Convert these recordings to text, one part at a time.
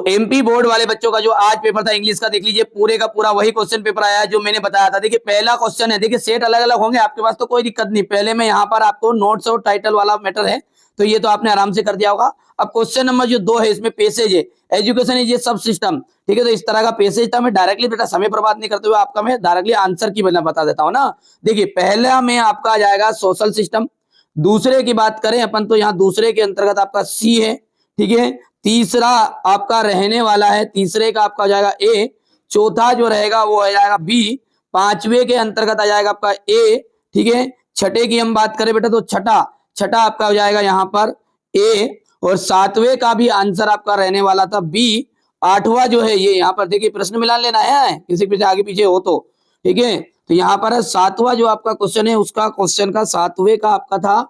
MP board वाले बच्चों का जो आज पेपर था इंग्लिश का, देख लीजिए पूरे का पूरा वही क्वेश्चन पेपर आया जो मैंने बताया था। देखिए पहला क्वेश्चन है, देखिए सेट अलग अलग होंगे आपके पास तो कोई दिक्कत नहीं, पहले में यहाँ पर आपको नोट्स और टाइटल वाला मैटर है तो ये तो आपने आराम से कर दिया होगा। अब क्वेश्चन नंबर जो 2 है इसमें पेसेज है, एजुकेशन इज ये सब सिस्टम, ठीक है। तो इस तरह का पेसेज था। मैं डायरेक्टली बेटा समय बर्बाद नहीं करते हुए आपका मैं डायरेक्टली आंसर की बता देता हूँ ना। देखिए पहला में आपका आ जाएगा सोशल सिस्टम, दूसरे की बात करें अपन तो यहाँ दूसरे के अंतर्गत आपका सी है, ठीक है। तीसरा आपका रहने वाला है, तीसरे का आपका हो जाएगा ए, चौथा जो रहेगा वो आ जाएगा बी, पांचवे के अंतर्गत आ जाएगा आपका ए, ठीक है। छठे की हम बात करें बेटा तो छठा आपका हो जाएगा यहाँ पर ए, और सातवें का भी आंसर आपका रहने वाला था बी। आठवां जो है ये यहाँ पर देखिए प्रश्न मिलान लेना है, किसी पीछे आगे पीछे हो तो, ठीक है। तो यहाँ पर सातवां जो आपका क्वेश्चन है उसका क्वेश्चन का सातवें का आपका था,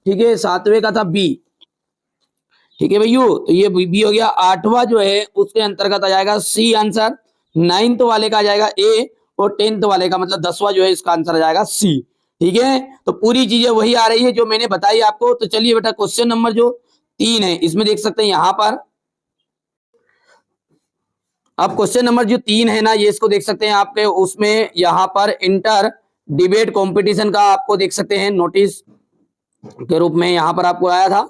ठीक है, सातवें का था बी, ठीक है भैया। तो ये बी हो गया। आठवां जो है उसके अंतर्गत आ जाएगा सी आंसर, 9th वाले का आ जाएगा ए, और 10th वाले का मतलब 10वां जो है इसका आंसर आ जाएगा सी, ठीक है। तो पूरी चीजें वही आ रही है जो मैंने बताई आपको। तो चलिए बेटा क्वेश्चन नंबर जो 3 है इसमें देख सकते हैं यहाँ पर, अब क्वेश्चन नंबर जो 3 है ना ये इसको देख सकते हैं आपके उसमें यहाँ पर इंटर डिबेट कंपटीशन का आपको देख सकते हैं नोटिस के रूप में यहाँ पर आपको आया था।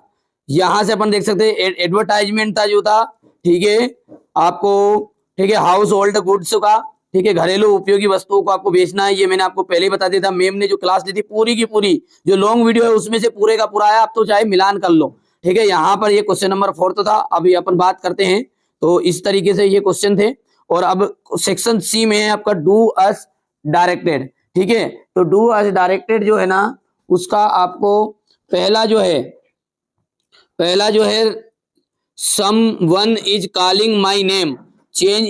यहां से अपन देख सकते हैं एडवर्टाइजमेंट था जो था, ठीक है आपको, ठीक है, हाउस होल्ड गुड्स का, ठीक है, घरेलू उपयोगी वस्तुओं को आपको बेचना है। ये मैंने आपको पहले ही बता दिया था, मैम ने जो क्लास ली थी पूरी की पूरी जो लॉन्ग वीडियो है उसमें से पूरे का पूरा आया, आप तो चाहे मिलान कर लो, ठीक है। यहाँ पर ये क्वेश्चन नंबर 4 था। अभी अपन बात करते हैं तो इस तरीके से ये क्वेश्चन थे। और अब सेक्शन सी में है आपका डू अस डायरेक्टेड, ठीक है। तो डू अस डायरेक्टेड जो है ना उसका आपको पहला जो है someone is calling my name change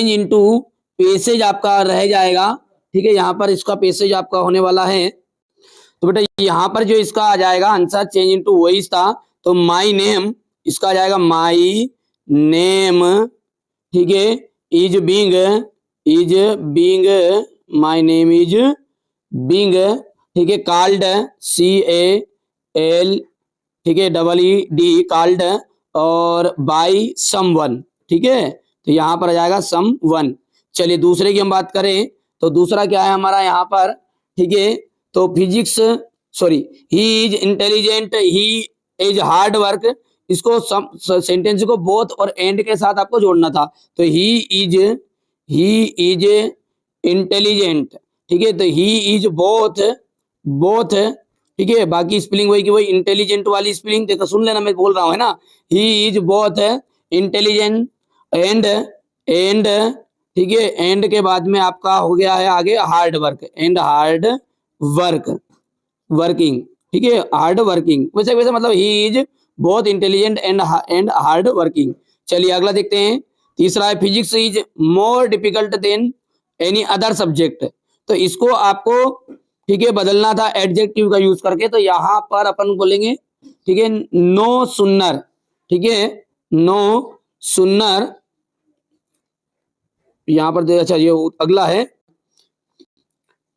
into passage आपका रह जाएगा, ठीक है। यहाँ पर इसका पैसेज आपका होने वाला है। तो बेटा यहाँ पर जो इसका आ जाएगा आंसर चेंज इनटू वही था, तो माई नेम इसका आ जाएगा माई नेम, ठीक है, is being my name is being, ठीक है, कॉल्ड CAL, ठीक है, EED कॉल्ड, और बाई समवन, ठीक है। तो यहाँ पर आ जाएगा समवन। चलिए दूसरे की हम बात करें तो दूसरा क्या है हमारा यहाँ पर, ठीक है। तो physics he is intelligent, he is hard work, इसको सेंटेंस को बोथ और एंड के साथ आपको जोड़ना था। तो ही इज इंटेलिजेंट, ठीक है। तो ही इज बोथ, ठीक है। बाकी स्पेलिंग वही की वही, इंटेलिजेंट वाली स्पेलिंग देखो सुन लेना, मैं बोल रहा हूँ है ना। ही इज बोथ इंटेलिजेंट एंड, ठीक है, एंड के बाद में आपका हो गया है आगे हार्ड वर्किंग, ठीक है, हार्ड वर्किंग, वैसे मतलब he is both intelligent and hard working. चलिए अगला देखते हैं। तीसरा है physics is more difficult than any other subject. तो इसको आपको, ठीक है, बदलना था एडजेक्टिव का यूज करके। तो यहाँ पर अपन बोलेंगे, ठीक है, नो सुन्नर, ठीक है, नो सुन्नर। यहाँ पर अच्छा ये अगला है।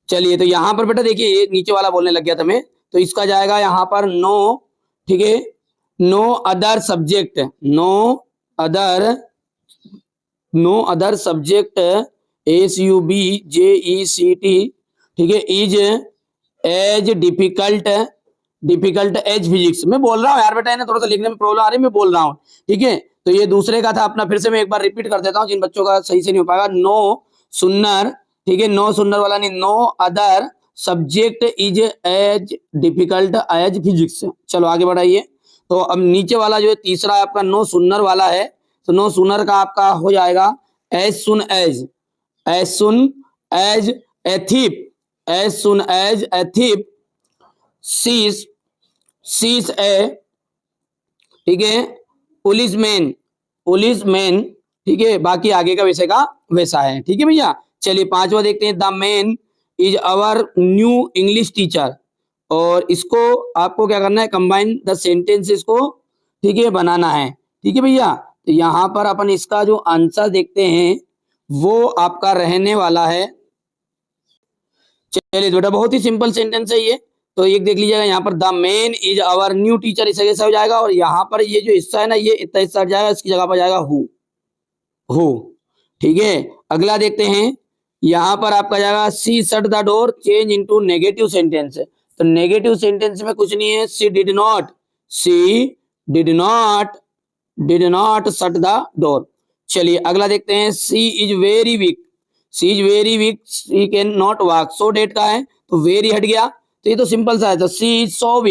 चलिए तो यहाँ पर बेटा देखिए ये नीचे वाला बोलने लग गया था मैं, तो इसका जाएगा यहाँ पर नो, ठीक है, नो अदर सब्जेक्ट SUBJECT, ठीक है, is as difficult as physics. मैं बोल रहा हूँ यार बेटा, है ना, थोड़ा सा लिखने में प्रॉब्लम आ रही है, मैं बोल रहा हूँ, ठीक है। तो ये दूसरे का था अपना, फिर से मैं एक बार रिपीट कर देता हूँ जिन बच्चों का सही से नहीं हो पाएगा। नो सुन्नर, ठीक है, नो सुन्नर वाला नहीं, no other subject is as difficult as physics. चलो आगे बढ़ाइए। तो अब नीचे वाला जो है तीसरा आपका नो सुन्नर वाला है, तो नो सुन्नर का आपका हो जाएगा as soon as a thief sees a, ठीक है, पुलिसमैन, ठीक है। बाकी आगे का वैसे का वैसा है, ठीक है भैया। चलिए पांचवा देखते हैं। The man is our new English teacher, और इसको आपको क्या करना है, कंबाइन द सेंटेंसेस को, ठीक है, बनाना है, ठीक है भैया। तो यहाँ पर अपन इसका जो आंसर देखते हैं वो आपका रहने वाला है, चलिए बेटा बहुत ही सिंपल सेंटेंस है ये। तो एक देख लीजिएगा यहाँ पर the man is our new teacher, इस जगह से हो जाएगा। और यहाँ पर ये जो हिस्सा है ना, ये इतना हिस्सा हट जाएगा, इसकी जगह पर जाएगा हु। ठीक है, अगला देखते हैं। यहाँ पर आपका जाएगा she shut the door change into negative sentence. तो नेगेटिव सेंटेंस में कुछ नहीं है, she did not shut the door. चलिए अगला देखते हैं, she is very weak, she can not walk. So that का है तो वेरी हट गया, तो ये तो सिंपल सा है। तो she is so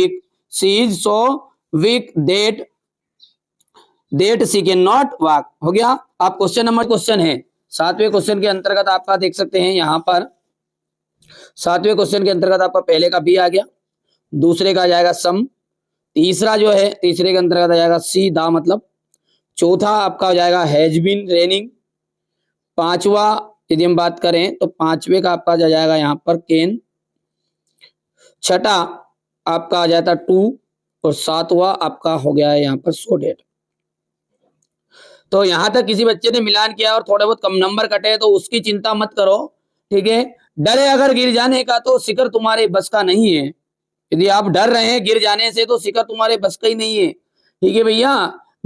weak that she can not walk, हो गया। आप क्वेश्चन है 7वें क्वेश्चन के अंतर्गत आपका देख सकते हैं यहाँ पर 7वें क्वेश्चन के अंतर्गत आपका पहले का बी आ गया, दूसरे का आ जाएगा सम, तीसरा जो है तीसरे के अंतर्गत आ जाएगा सी दा मतलब, चौथा आपका हो जाएगा हैज बीन रेनिंग, पांचवा यदि हम बात करें तो पांचवे का आपका आ जाएगा यहाँ पर कैन, छठा आपका आ जाता टू, और सातवां आपका हो गया है यहाँ पर सो डेट। तो यहां तक किसी बच्चे ने मिलान किया और थोड़े बहुत कम नंबर कटे तो उसकी चिंता मत करो, ठीक है। डर है अगर गिर जाने का तो शिखर तुम्हारे बस का नहीं है। यदि आप डर रहे हैं गिर जाने से तो शिखर तुम्हारे बस का ही नहीं है, ठीक है भैया।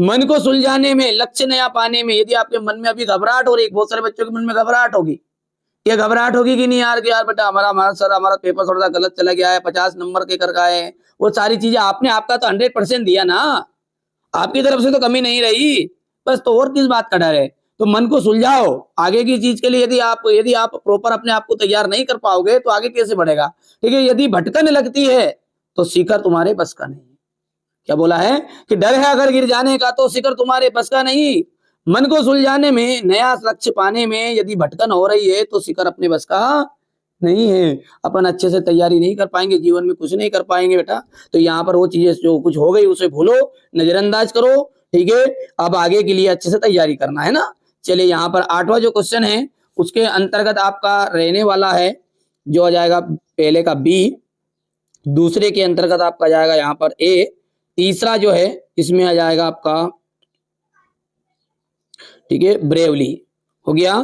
मन को सुलझाने में, लक्ष्य नया पाने में, यदि आपके मन में अभी घबराहट हो रही, बहुत सारे बच्चों के मन में घबराहट होगी, ये घबराहट होगी कि नहीं यार, कि यार बेटा हमारा सर हमारा पेपर थोड़ा सा गलत चला गया है, 50 नंबर के कर गए, वो सारी चीजें आपने आपका तो 100% दिया ना, आपकी तरफ से तो कमी नहीं रही, बस तो और किस बात का डर है। तो मन को सुलझाओ आगे की चीज के लिए। यदि आप प्रॉपर अपने आप को तैयार नहीं कर पाओगे तो आगे कैसे बढ़ेगा, ठीक है। यदि भटकन लगती है तो शिखर तुम्हारे बस का नहीं। क्या बोला है कि डर है अगर गिर जाने का तो शिखर तुम्हारे बस का नहीं। मन को सुलझाने में, नया लक्ष्य पाने में यदि भटकन हो रही है तो शिखर अपने बस का नहीं है। अपन अच्छे से तैयारी नहीं कर पाएंगे, जीवन में कुछ नहीं कर पाएंगे बेटा। तो यहाँ पर वो चीजें जो कुछ हो गई उसे भूलो, नजरअंदाज करो, ठीक है। अब आगे के लिए अच्छे से तैयारी करना है ना। चलिए यहाँ पर 8वां जो क्वेश्चन है उसके अंतर्गत आपका रहने वाला है जो आ जाएगा पहले का बी, दूसरे के अंतर्गत आपका जाएगा यहाँ पर ए, तीसरा जो है इसमें आ जाएगा आपका, ठीक है, ब्रेवली, हो गया।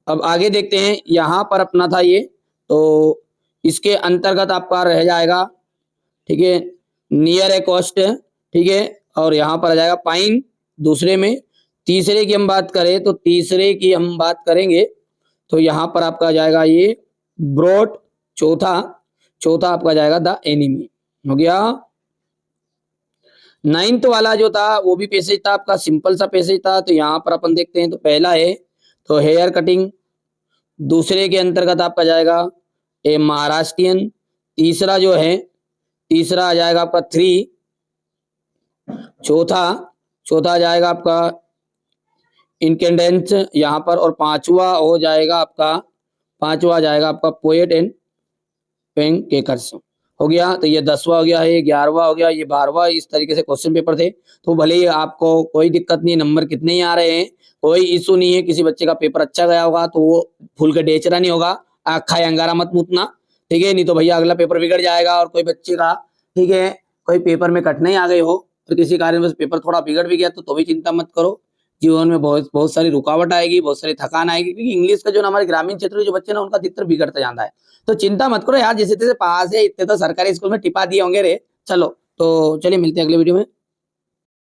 अब आगे देखते हैं, यहां पर अपना था ये, तो इसके अंतर्गत आपका रह जाएगा, ठीक है, नियर ए कोस्ट, ठीक है, और यहां पर आ जाएगा पाइन दूसरे में। तीसरे की हम बात करें तो तीसरे की हम बात करेंगे तो यहां पर आपका आ जाएगा ये ब्रॉड, चौथा आपका जाएगा द एनिमी, हो गया। 9th वाला जो था वो भी पैसेज था आपका, सिंपल सा पैसेज था। तो यहाँ पर अपन देखते हैं, तो पहला है तो हेयर कटिंग, दूसरे के अंतर्गत आपका जाएगा ए महाराष्ट्रियन, तीसरा जो है तीसरा आ जाएगा आपका 3, चौथा आ जाएगा आपका इनकेंडेंस यहाँ पर, और पांचवा आ जाएगा आपका पोएट एंड पेन केकर्स, हो गया। तो ये 10वां हो गया है, ये 11वां हो गया, ये 12वां, इस तरीके से क्वेश्चन पेपर थे। तो भले ही आपको कोई दिक्कत नहीं, नंबर कितने ही आ रहे हैं कोई इशू नहीं है। किसी बच्चे का पेपर अच्छा गया होगा तो वो फूल के डेचरा नहीं होगा, आखा अंगारा मत मूतना, ठीक है। नहीं तो भैया अगला पेपर बिगड़ जाएगा। और कोई बच्चे का, ठीक है, कोई पेपर में कठिनाई आ गई हो और किसी कारणवश पेपर थोड़ा बिगड़ भी गया तो भी चिंता मत करो। जीवन में बहुत सारी रुकावट आएगी, बहुत सारी थकान आएगी, क्योंकि इंग्लिश का जो हमारे ग्रामीण क्षेत्र के जो बच्चे ना उनका अधिकतर बिगड़ता जाता है। तो चिंता मत करो यार, जैसे तैसे पास है, इतने तो सरकारी स्कूल में टिपा दिए होंगे रे। चलो तो चलिए मिलते हैं अगले वीडियो में।